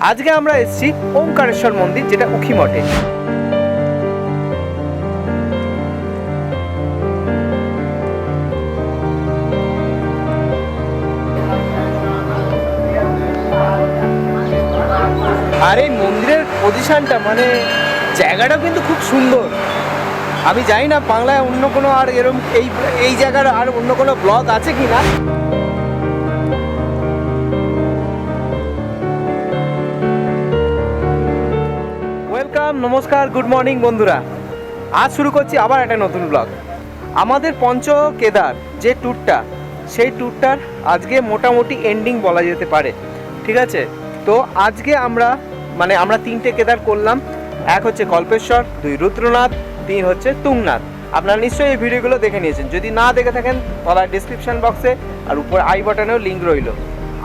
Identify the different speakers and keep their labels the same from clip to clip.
Speaker 1: আজকে আমরা এসেছি ওমকারেশ্বর মন্দির, যেটা উখিমঠে। আর এই মন্দিরের পজিশনটা মানে জায়গাটা কিন্তু খুব সুন্দর। আমি জানি না বাংলায় অন্য কোনো আর এরকম এই জায়গার আর অন্য কোনো ব্লগ আছে কি না। ওয়েলকাম, নমস্কার, গুড মর্নিং বন্ধুরা। আজ শুরু করছি আবার একটা নতুন ব্লগ। আমাদের পঞ্চ কেদার যে ট্যুরটা, সেই ট্যুরটার আজকে মোটামুটি এন্ডিং বলা যেতে পারে, ঠিক আছে? তো আজকে আমরা তিনটে কেদার করলাম। এক হচ্ছে কল্পেশ্বর, 2 রুদ্রনাথ, 3 হচ্ছে তুংনাথ। আপনারা নিশ্চয়ই এই ভিডিওগুলো দেখে নিয়েছেন। যদি না দেখে থাকেন তলার ডিসক্রিপশন বক্সে আর উপর আই বাটনেও লিঙ্ক রইল।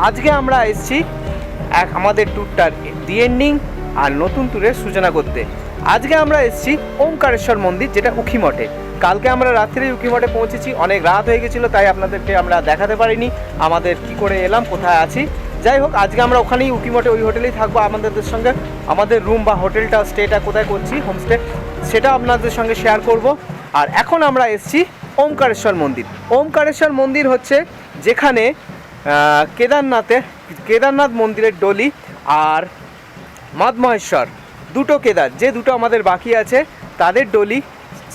Speaker 1: আজকে আমরা এসেছি আমাদের ট্যুরটার দি এন্ডিং আর নতুন ট্যুরের সূচনা করতে। আজকে আমরা এসেছি ওমকারেশ্বর মন্দির, যেটা উখিমঠে। কালকে আমরা রাত্রে উখিমঠে পৌঁছেছি, অনেক রাত হয়ে গেছিলো, তাই আপনাদেরকে আমরা দেখাতে পারিনি আমাদের কি করে এলাম, কোথায় আছি। যাই হোক, আজকে আমরা ওখানেই উখিমঠে ওই হোটেলেই থাকবো। আপনাদের সঙ্গে আমাদের রুম বা হোটেলটা স্টেটা কোথায় করছি, হোমস্টে, সেটা আপনাদের সঙ্গে শেয়ার করব। আর এখন আমরা এসেছি ওমকারেশ্বর মন্দির। ওমকারেশ্বর মন্দির হচ্ছে যেখানে কেদারনাথ মন্দিরের ডলি আর মদমহেশ্বর দুটো কেদার, যে দুটো আমাদের বাকি আছে, তাদের ডলি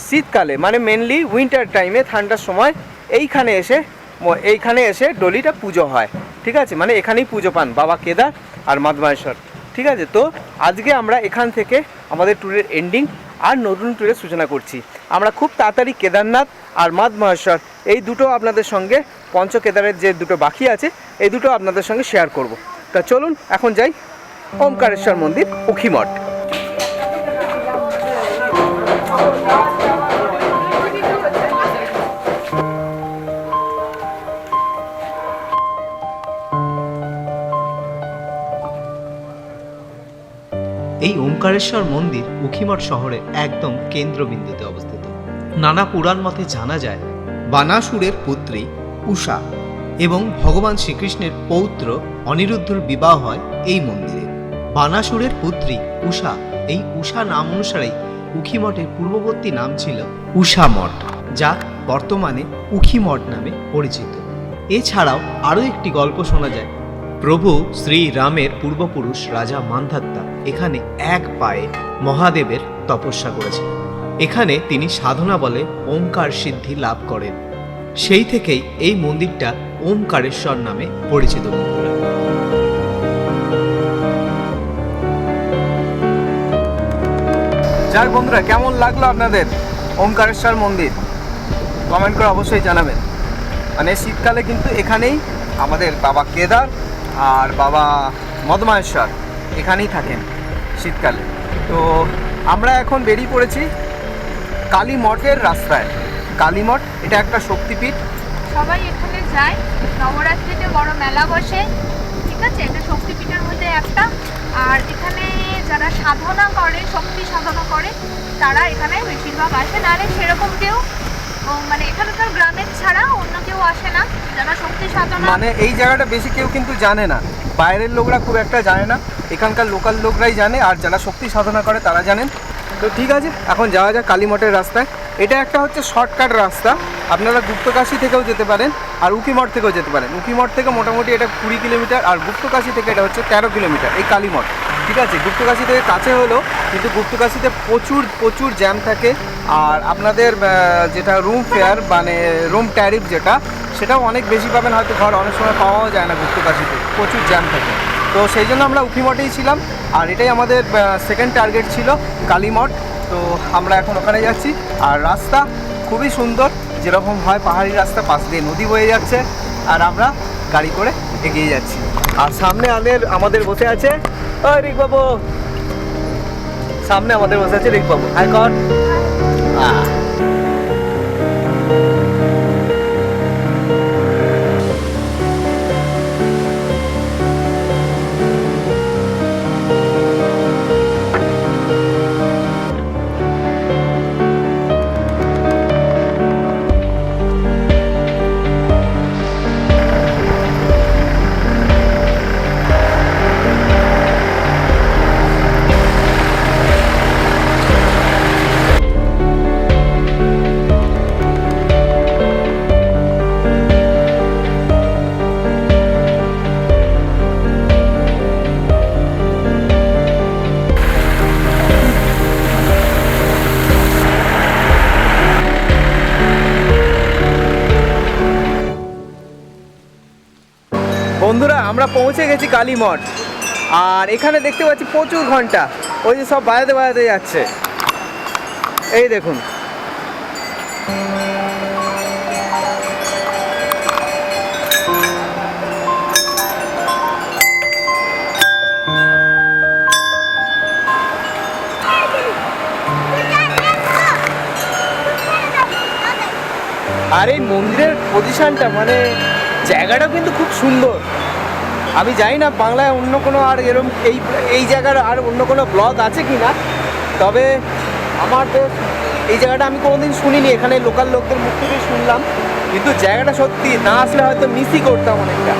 Speaker 1: শীতকালে মানে মেনলি উইন্টার টাইমে, ঠান্ডার সময় এইখানে এসে ডলিটা পুজো হয়, ঠিক আছে? মানে এখানেই পুজো পান বাবা কেদার আর মদমহেশ্বর, ঠিক আছে? তো আজকে আমরা এখান থেকে আমাদের ট্যুরের এন্ডিং আর নতুন ট্যুরের সূচনা করছি। আমরা খুব তাড়াতাড়ি কেদারনাথ আর মদমহেশ্বর এই দুটো আপনাদের সঙ্গে, পঞ্চ কেদারের যে দুটো বাকি আছে, এই দুটো আপনাদের সঙ্গে শেয়ার করব। তা চলুন এখন যাই ওমকারেশ্বর মন্দির, উখিমঠ।
Speaker 2: এই ওমকারেশ্বর মন্দির উখিমঠ শহরের একদম কেন্দ্রবিন্দুতে অবস্থিত। নানা পুরাণ মতে জানা যায় বানাসুরের পুত্রী উষা এবং ভগবান শ্রীকৃষ্ণের পৌত্র অনিরুদ্ধর বিবাহ হয় এই মন্দিরে। বানাসুরের পুত্রী উষা, এই উষা নাম অনুসারেই উখিমঠের পূর্ববর্তী নাম ছিল উষা মঠ, যা বর্তমানে উখিমঠ নামে পরিচিত। এছাড়াও আরও একটি গল্প শোনা যায়। প্রভু শ্রীরামের পূর্বপুরুষ রাজা মান্ধাত্তা এখানে এক পায়ে মহাদেবের তপস্যা করেছিলেন। এখানে তিনি সাধনা বলে ওমকার সিদ্ধি লাভ করেন। সেই থেকেই এই মন্দিরটা ওমকারেশ্বর নামে পরিচিত।
Speaker 1: যার বন্ধুরা, কেমন লাগলো আপনাদের ওমকারেশ্বর মন্দির? কমেন্ট করে অবশ্যই জানাবেন। মানে শীতকালে কিন্তু এখানেই আমাদের বাবা কেদার আর বাবা মদমহেশ্বর এখানেই থাকেন শীতকালে। তো আমরা এখন বেরিয়ে পড়েছি কালী মঠের রাস্তায়। কালী মঠ এটা একটা শক্তিপীঠ,
Speaker 3: সবাই এখানে যায়। নবরাত্রিতে বড় মেলা বসে, ঠিক আছে? এটা শক্তিপীঠের মধ্যে একটা। আর এখানে যারা সাধনা করে, শক্তি সাধনা করে, তারা এখানে বেশিরভাগ আসে। নাহলে সেরকম কেউ মানে এখানকার গ্রামের ছাড়া অন্য কেউ আসে না যারা শক্তি সাধনা।
Speaker 1: মানে এই জায়গাটা বেশি কেউ কিন্তু জানে না, বাইরের লোকরা খুব একটা জানে না, এখানকার লোকাল লোকরাই জানে, আর যারা শক্তি সাধনা করে তারা জানেন। তো ঠিক আছে, এখন যাওয়া যাক কালী মঠের রাস্তায়। এটা একটা হচ্ছে শর্টকাট রাস্তা। আপনারা গুপ্তকাশী থেকেও যেতে পারেন আর উখিমঠ থেকেও যেতে পারেন। উখিমঠ থেকে মোটামুটি এটা 20 কিলোমিটার, আর গুপ্তকাশী থেকে এটা হচ্ছে 13 কিলোমিটার এই কালী মঠ, ঠিক আছে? গুপ্তকাশী থেকে কাছে হলো, কিন্তু গুপ্তকাশীতে প্রচুর জ্যাম থাকে। আর আপনাদের যেটা রুম ফেয়ার মানে রুম ট্যারিফ যেটা, সেটাও অনেক বেশি পাবেন, হয়তো ঘর অনেক সময় পাওয়াও যায় না গুপ্তকাশীতে, প্রচুর জ্যাম থাকে। তো সেই জন্য আমরা উখিমঠেই ছিলাম, আর এটাই আমাদের সেকেন্ড টার্গেট ছিল, কালীমঠ। তো আমরা এখন ওখানে যাচ্ছি। আর রাস্তা খুবই সুন্দর, যেরকম হয় পাহাড়ি রাস্তা, পাশ দিয়ে নদী বয়ে যাচ্ছে, আর আমরা গাড়ি করে এগিয়ে যাচ্ছি। আর সামনে আমাদের বসে আছে রিক বাবু, সামনে আমাদের বসে আছে রিক বাবু। হাই কর। আমরা পৌঁছে গেছি কালীমঠ। আর এখানে দেখতে পাচ্ছি প্রচুর ঘন্টা, ওই যে সব বাজাতে বাজাতে যাচ্ছে, এই দেখুন। আর এই মন্দিরের পজিশনটা মানে জায়গাটাও কিন্তু খুব সুন্দর। আমি জানি না বাংলায় অন্য কোনো আর এরকম এই জায়গার আর অন্য কোনো ব্লগ আছে কি না, তবে আমার বেশ এই জায়গাটা আমি কোনোদিন শুনিনি, এখানে লোকাল লোকদের মুখ থেকে শুনলাম, কিন্তু জায়গাটা সত্যি না আসলে হয়তো মিসই করতাম অনেকটা।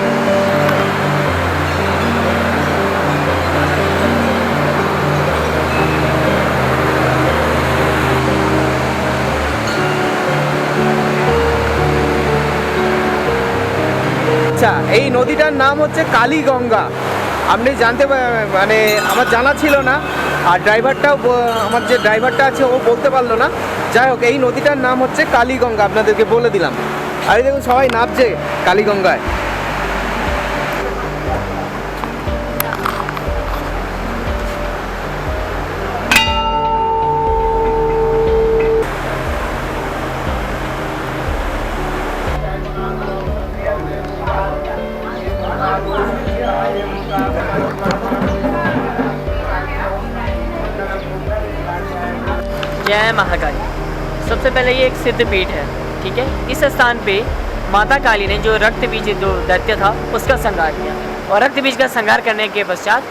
Speaker 1: আচ্ছা, এই নদীটার নাম হচ্ছে কালীগঙ্গা। আপনি জানতে মানে আমার জানা ছিল না, আর ড্রাইভারটাও আমার যে ড্রাইভারটা আছে ও বলতে পারলো না। যাই হোক, এই নদীটার নাম হচ্ছে কালীগঙ্গা, আপনাদেরকে বলে দিলাম। আর এই দেখুন সবাই নামছে কালীগঙ্গায়।
Speaker 4: जय महाकाली। सबसे पहले ये एक सिद्ध पीठ है, ठीक है। इस स्थान पे माता काली ने जो रक्त बीज जो दैत्य था उसका संहार किया, और रक्त बीज का संहार करने के पश्चात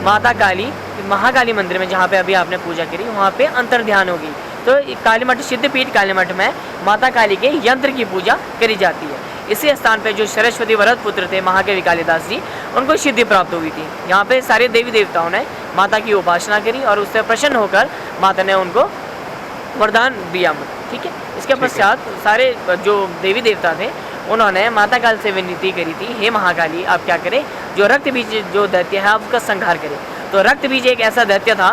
Speaker 4: माता काली महाकाली मंदिर में, जहाँ पे अभी आपने पूजा करी, वहाँ पे अंतर ध्यान होगी। तो कालीमठ सिद्ध पीठ कालीमठ में माता काली के यंत्र की पूजा करी जाती है। इसी स्थान पे जो सरस्वती व्रत पुत्र थे महाकवि कालिदास जी, उनको सिद्धि प्राप्त हुई थी। यहाँ पे सारे देवी देवताओं ने माता की उपासना करी और उससे प्रसन्न होकर माता ने उनको वरदान दिया, ठीक है। इसके पश्चात सारे जो देवी देवता थे उन्होंने माता काली से विनती करी थी, हे महाकाली आप क्या करें, जो रक्त बीज जो दैत्य है आप उसका संहार करें। तो रक्त बीज एक ऐसा दैत्य था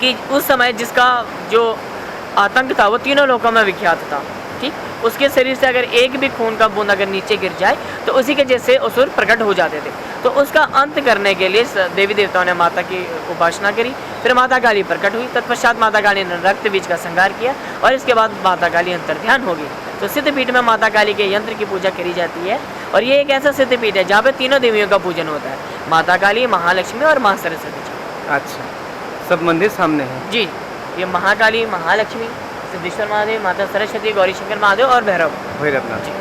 Speaker 4: कि उस समय जिसका जो आतंक था वो तीनों लोकों में विख्यात था, ठीक। उसके शरीर से अगर एक भी खून का बूंद अगर नीचे गिर जाए तो उसी के जैसे असुर प्रकट हो जाते थे। तो उसका अंत करने के लिए देवी देवताओं ने माता की उपासना करी, फिर माता काली प्रकट हुई। तत्पश्चात माता काली ने रक्त बीज का संहार किया और इसके बाद माता काली अंतर्ध्यान हो गई। तो सिद्ध पीठ में माता काली के यंत्र की पूजा करी जाती है, और ये एक ऐसा सिद्ध पीठ है जहाँ पे तीनों देवियों का पूजन होता है, माता काली, महालक्ष्मी और माँ सरस्वती जी।
Speaker 1: अच्छा, सब मंदिर सामने है
Speaker 4: जी, ये महाकाली, महालक्ष्मी, सिद्धेश्वर महादेव, माता सरस्वती, गौरी शंकर महादेव और भैरवनाथ जी।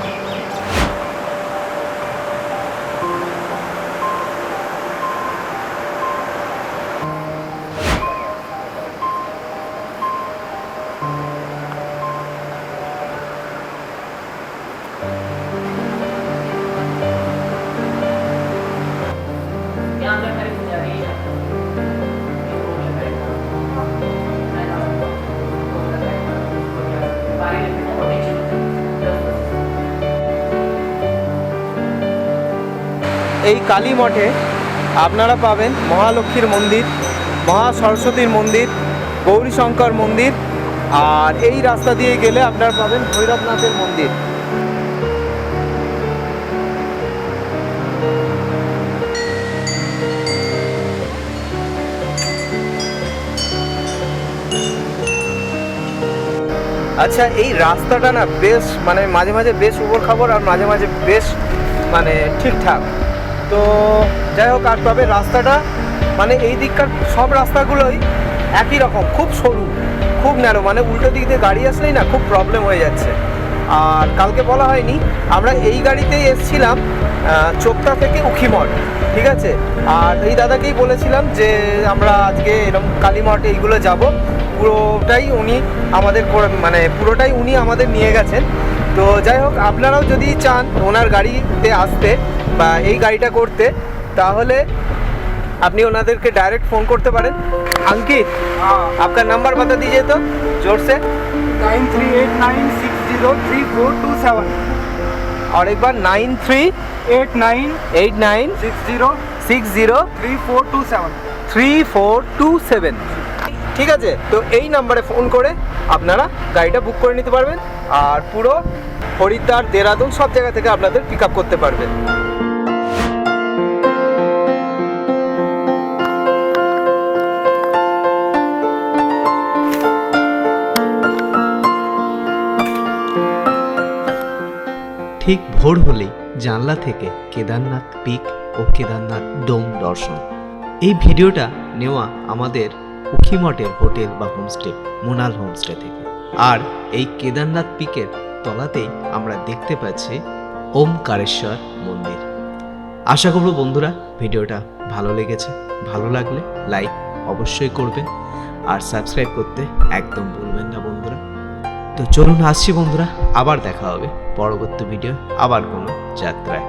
Speaker 1: এই কালী মঠে আপনারা পাবেন মহালক্ষ্মীর মন্দির, মহা সরস্বতীর মন্দির, গৌরী শঙ্কর মন্দির, আর এই রাস্তা দিয়ে গেলে আপনারা পাবেন ভৈরবনাথের মন্দির। আচ্ছা, এই রাস্তাটা না বেশ মানে মাঝে মাঝে বেশ উবড় খাবড় আর মাঝে মাঝে বেশ মানে ঠিকঠাক। তো যাই হোক, আর তবে রাস্তাটা মানে এই দিককার সব রাস্তাগুলোই একই রকম, খুব সরু, খুব ন্যারো, মানে উল্টো দিক দিয়ে গাড়ি আসলেই না খুব প্রবলেম হয়ে যাচ্ছে। আর কালকে বলা হয়নি, আমরা এই গাড়িতেই এসেছিলাম চোপতা থেকে উখিমঠ, ঠিক আছে। আর এই দাদাকেই বলেছিলাম যে আমরা আজকে এরকম কালীমঠ এইগুলো যাব, পুরোটাই উনি আমাদের মানে পুরোটাই উনি আমাদের নিয়ে গেছেন। তো যাই হোক, আপনারাও যদি চান ওনার গাড়িতে আসতে বা এই গাড়িটা করতে, তাহলে আপনি ওনাদেরকে डायरेक्ट फ़ोन करते पारें। अंकित, आपका नंबर बता दीजिए तो जोर से।
Speaker 5: 9389603427
Speaker 1: और एक बार 9389603427 3427। ঠিক আছে, তো এই নাম্বারে ফোন করে আপনারা গাড়িটা বুক করে নিতে পারবেন, আর পুরো হরিদ্বার, দেরাদুন সব জায়গা থেকে আপনাদের পিক আপ করতে পারবেন।
Speaker 2: ভোর হলেই জানলা থেকে কেদারনাথ পিক ও কেদারনাথ ডোম দর্শন। এই ভিডিওটা নেওয়া আমাদের উখিমঠের হোটেল বা হোমস্টে মোনাল হোমস্টে থেকে। আর এই কেদারনাথ পিকের তলাতেই আমরা দেখতে পাচ্ছি ওমকারেশ্বর মন্দির। আশা করব বন্ধুরা ভিডিওটা ভালো লেগেছে। ভালো লাগলে লাইক অবশ্যই করবেন আর সাবস্ক্রাইব করতে একদম ভুলবেন না বন্ধুরা। তো চলুন আসছি বন্ধুরা, আবার দেখা হবে পরবর্তী ভিডিও আবার কোনো যাত্রায়।